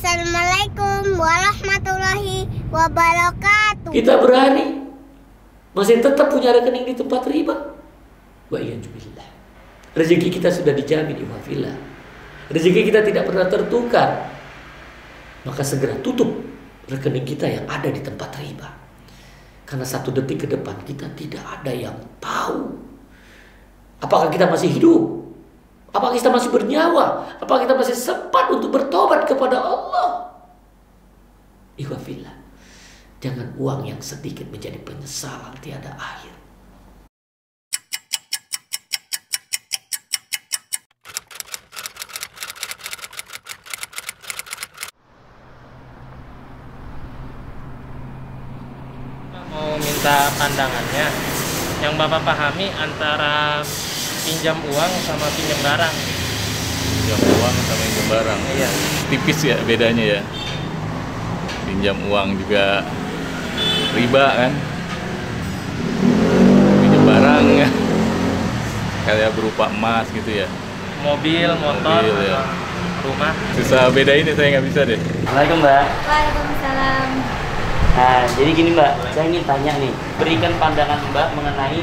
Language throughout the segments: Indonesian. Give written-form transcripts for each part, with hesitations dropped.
Assalamualaikum warahmatullahi wabarakatuh. Kita berani masih tetap punya rekening di tempat riba. Wa iyyazubillah. Rezeki kita sudah dijamin ikhwafillah. Rezeki kita tidak pernah tertukar. Maka segera tutup rekening kita yang ada di tempat riba. Karena 1 detik ke depan kita tidak ada yang tahu. Apakah kita masih hidup? Apakah kita masih bernyawa? Apakah kita masih sempat untuk bertobat kepada Allah? Ikhwafillah, jangan uang yang sedikit menjadi penyesalan tiada akhir. Mau minta pandangannya, yang Bapak pahami antara pinjam uang sama pinjam barang. Pinjam uang sama pinjam barang. Iya. Tipis ya bedanya ya. Pinjam uang juga riba kan. Pinjam barang ya. Kayak berupa emas gitu ya. Mobil, motor, Mobil, ya. Rumah. Susah bedain saya nggak bisa deh. Assalamualaikum Mbak. Waalaikumsalam. Nah, jadi gini Mbak, saya ingin tanya nih, berikan pandangan Mbak mengenai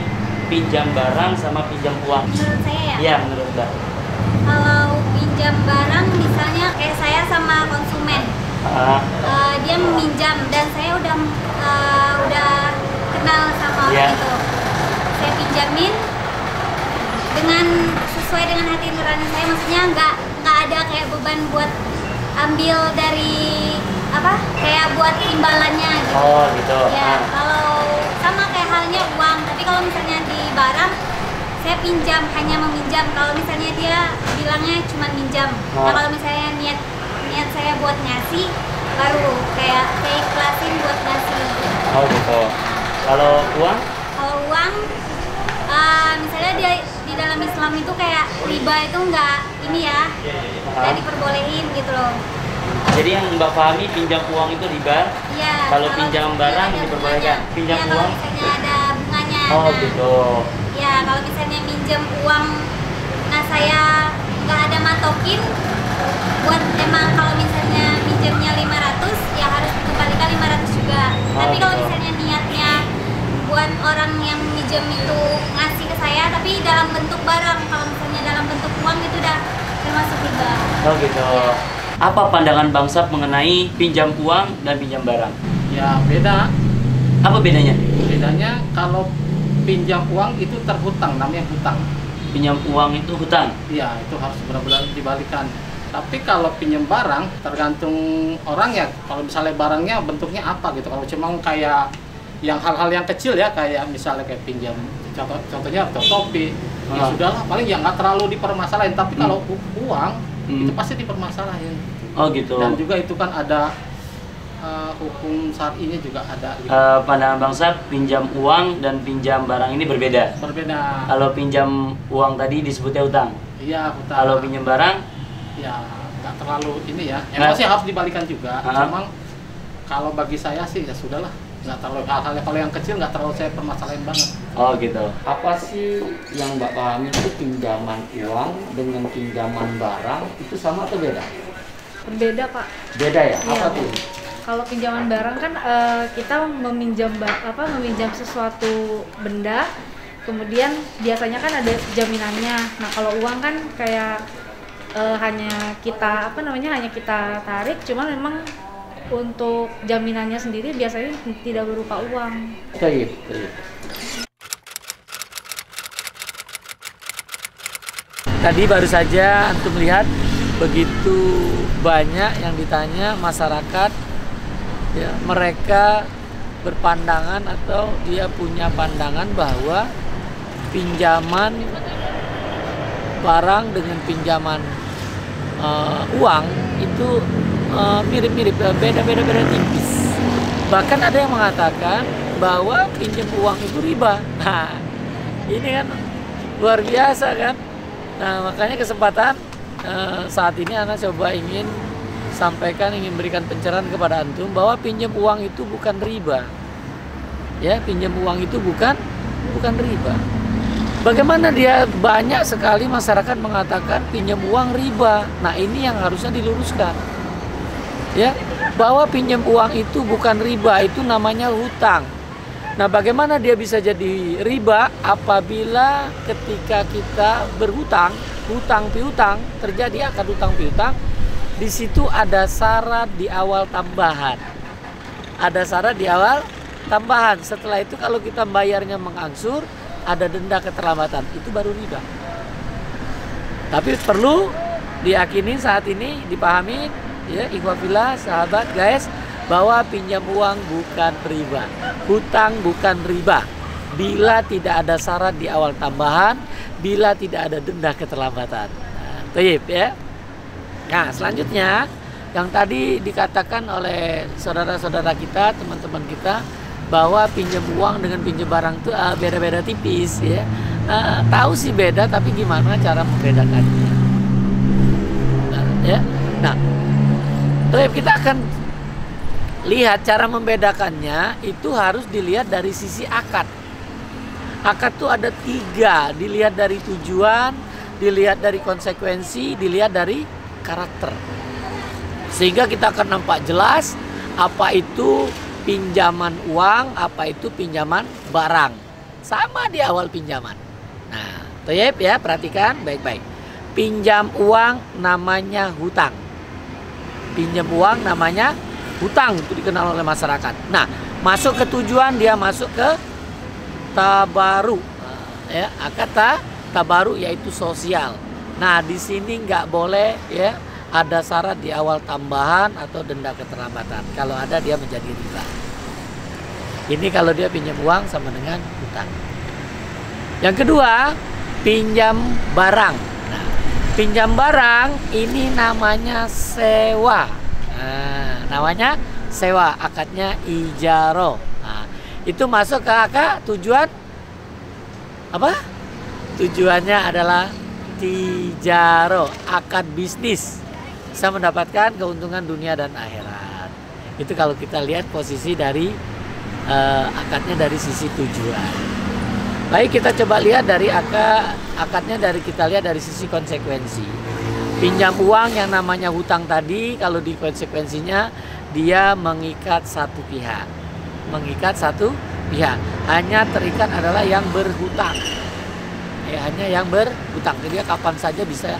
pinjam barang sama pinjam uang. Menurut saya ya, Iya, menurut Mbak. kalau pinjam barang misalnya kayak saya sama konsumen, dia meminjam dan saya udah kenal sama orang itu. Saya pinjamin dengan sesuai dengan hati nurani saya, maksudnya nggak ada kayak beban buat ambil dari kayak buat imbalannya gitu. Oh gitu. Ya, kalau sama kayak halnya uang, tapi kalau misalnya di barang saya pinjam, hanya meminjam. Kalau misalnya dia bilangnya cuma minjam. Nah, kalau misalnya niat saya buat ngasih, baru kayak ikhlasin buat ngasih. Oh gitu. Kalau uang? Kalau uang, misalnya di dalam Islam itu kayak riba itu nggak diperbolehin gitu loh. Jadi yang Mbak pahami pinjam uang itu riba. Iya. Kalau pinjam barang diperbolehkan. Pinjam ya, uang? kalau misalnya ada bunganya. Oh gitu. Ya, kalau misalnya minjem uang, nah saya nggak ada matokin buat emang kalau misalnya minjemnya 500 ya harus dikembalikan 500 juga. Tapi kalau misalnya niatnya buat orang yang minjem itu ngasih ke saya tapi dalam bentuk barang, kalau misalnya dalam bentuk uang itu udah termasuk riba. Oh gitu. Ya. Apa pandangan Bang Sab mengenai pinjam uang dan pinjam barang? Ya beda. Apa bedanya? Bedanya kalau pinjam uang itu terhutang, namanya hutang. Pinjam uang itu hutang. Iya, itu harus benar-benar dibalikan. Tapi kalau pinjam barang tergantung orang ya. Kalau misalnya barangnya bentuknya apa gitu. Kalau cuma kayak yang hal-hal yang kecil ya, kayak misalnya kayak pinjam contohnya topi, ya sudahlah, paling ya nggak terlalu dipermasalahin. Tapi kalau uang itu pasti dipermasalahin. Oh gitu. Dan juga itu kan ada hukum syar'inya juga ada. Gitu. Pandangan Bang Sab, pinjam uang dan pinjam barang ini berbeda. Berbeda. Kalau pinjam uang tadi disebutnya hutang. Iya, hutang. Kalau pinjam barang, ya nggak terlalu ini ya. Emang sih harus dibalikan juga. Cuma kalau bagi saya sih ya sudahlah, nggak terlalu hal-hal kalau yang kecil nggak terlalu saya permasalahin banget. Oh gitu. Apa sih yang Mbak pahami itu pinjaman uang dengan pinjaman barang itu sama atau beda? Berbeda Pak. Beda ya? Iya. Apa tuh? Kalau pinjaman barang kan kita meminjam sesuatu benda, kemudian biasanya kan ada jaminannya. Nah kalau uang kan kayak hanya kita hanya kita tarik, cuma memang untuk jaminannya sendiri biasanya tidak berupa uang. Baik. Tadi baru saja antum lihat begitu banyak yang ditanya masyarakat, ya, mereka berpandangan atau dia punya pandangan bahwa pinjaman barang dengan pinjaman uang itu mirip-mirip, beda-beda tipis. Bahkan ada yang mengatakan bahwa pinjam uang itu riba. Nah, ini kan luar biasa kan. Nah, makanya kesempatan saat ini Ana coba ingin berikan pencerahan kepada antum bahwa pinjam uang itu bukan riba. Ya, pinjam uang itu bukan riba. Bagaimana dia banyak sekali masyarakat mengatakan pinjam uang riba. Nah, ini yang harusnya diluruskan. ya, bahwa pinjam uang itu bukan riba, itu namanya hutang. Nah, bagaimana dia bisa jadi riba? Apabila ketika kita berhutang, hutang piutang, terjadi akad hutang piutang, di situ ada syarat di awal tambahan. Ada syarat di awal tambahan. Setelah itu kalau kita bayarnya mengangsur, ada denda keterlambatan. Itu baru riba. Tapi perlu diyakini saat ini, dipahami ya, ikhwafillah, sahabat, guys, bahwa pinjam uang bukan riba, hutang bukan riba, bila tidak ada syarat di awal tambahan, bila tidak ada denda keterlambatan. Nah, taib ya. Nah, selanjutnya yang tadi dikatakan oleh saudara-saudara kita, teman-teman kita, bahwa pinjam uang dengan pinjam barang itu beda-beda tipis ya. Tahu sih beda, tapi gimana cara membedakannya? Nah, ya. Nah, taib, kita akan lihat cara membedakannya. Itu harus dilihat dari sisi akad. Akad tuh ada 3, dilihat dari tujuan, dilihat dari konsekuensi, dilihat dari karakter. Sehingga kita akan nampak jelas apa itu pinjaman uang, apa itu pinjaman barang. Sama di awal pinjaman. Nah, toyib ya, perhatikan baik-baik. Pinjam uang namanya hutang. Pinjam uang namanya hutang, itu dikenal oleh masyarakat. Nah, masuk ke tujuan, dia masuk ke tabaru. Ya, kata tabaru yaitu sosial. Nah, di sini nggak boleh ya ada syarat di awal tambahan atau denda keterlambatan. Kalau ada, dia menjadi riba. Ini kalau dia pinjam uang sama dengan hutang. Yang kedua, pinjam barang. Nah, pinjam barang ini namanya sewa. Nah, namanya sewa, akadnya ijaro. Nah, itu masuk ke akad tujuan apa? Tujuannya adalah tijaro, akad bisnis. Bisa mendapatkan keuntungan dunia dan akhirat. Itu kalau kita lihat posisi dari akadnya dari sisi tujuan. Baik, kita coba lihat dari akadnya, kita lihat dari sisi konsekuensi. Pinjam uang yang namanya hutang tadi, kalau di konsekuensinya dia mengikat satu pihak. Mengikat satu pihak. Hanya terikat adalah yang berhutang. Ya, hanya yang berhutang. Jadi dia kapan saja bisa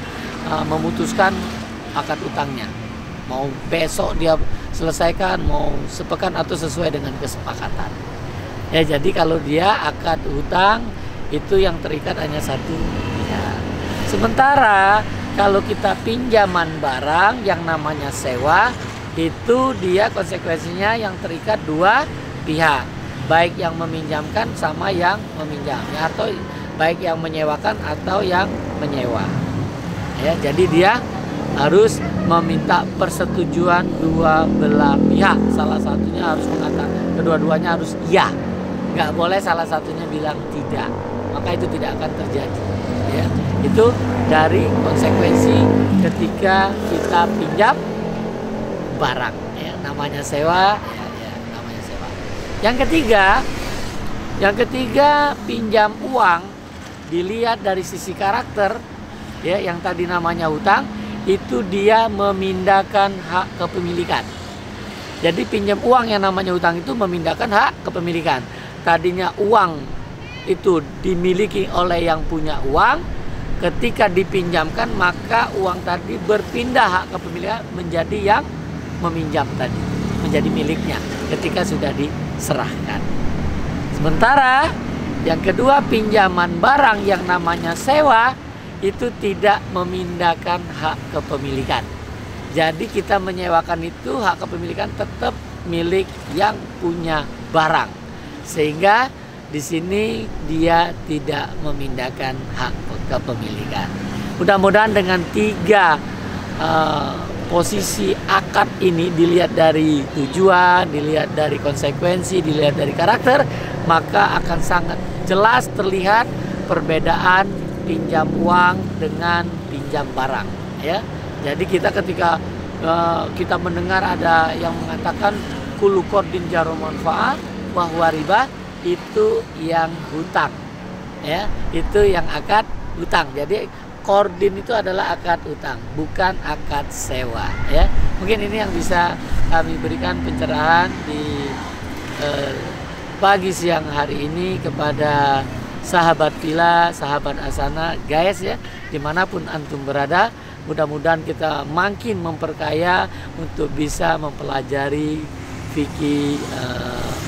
memutuskan akad utangnya. Mau besok dia selesaikan, mau sepekan atau sesuai dengan kesepakatan. Ya, jadi kalau dia akad hutang itu yang terikat hanya satu pihak. Sementara kalau kita pinjaman barang yang namanya sewa, itu dia konsekuensinya yang terikat dua pihak, baik yang meminjamkan sama yang meminjam, atau baik yang menyewakan atau yang menyewa. Ya, jadi dia harus meminta persetujuan dua belah pihak. Salah satunya harus mengatakan, kedua-duanya harus iya. Nggak boleh salah satunya bilang tidak, maka itu tidak akan terjadi. Ya, itu dari konsekuensi ketika kita pinjam barang. Ya, namanya sewa. Ya, namanya sewa. Yang ketiga pinjam uang dilihat dari sisi karakter. Ya, yang tadi namanya hutang, itu dia memindahkan hak kepemilikan. Jadi pinjam uang yang namanya hutang itu memindahkan hak kepemilikan. Tadinya uang itu dimiliki oleh yang punya uang, ketika dipinjamkan maka uang tadi berpindah hak kepemilikan menjadi yang meminjam tadi, menjadi miliknya ketika sudah diserahkan. Sementara yang kedua, pinjaman barang yang namanya sewa itu tidak memindahkan hak kepemilikan. Jadi kita menyewakan itu, hak kepemilikan tetap milik yang punya barang. Sehingga di sini dia tidak memindahkan hak kepemilikan. Mudah-mudahan dengan 3 posisi akad ini, dilihat dari tujuan, dilihat dari konsekuensi, dilihat dari karakter, maka akan sangat jelas terlihat perbedaan pinjam uang dengan pinjam barang. Ya, jadi kita ketika kita mendengar ada yang mengatakan kullu qardin jaru manfaat bahwa riba, itu yang hutang. Ya, itu yang akad hutang. Jadi Qardin itu adalah akad utang, bukan akad sewa, ya. Mungkin ini yang bisa kami berikan pencerahan di pagi siang hari ini kepada sahabat Villa, sahabat Asana, guys ya, dimanapun antum berada. Mudah-mudahan kita makin memperkaya untuk bisa mempelajari fikih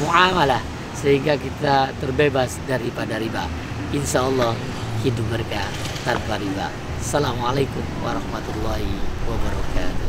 muamalah sehingga kita terbebas daripada riba. Insya Allah hidup berkah tanpa riba. Assalamualaikum warahmatullahi wabarakatuh.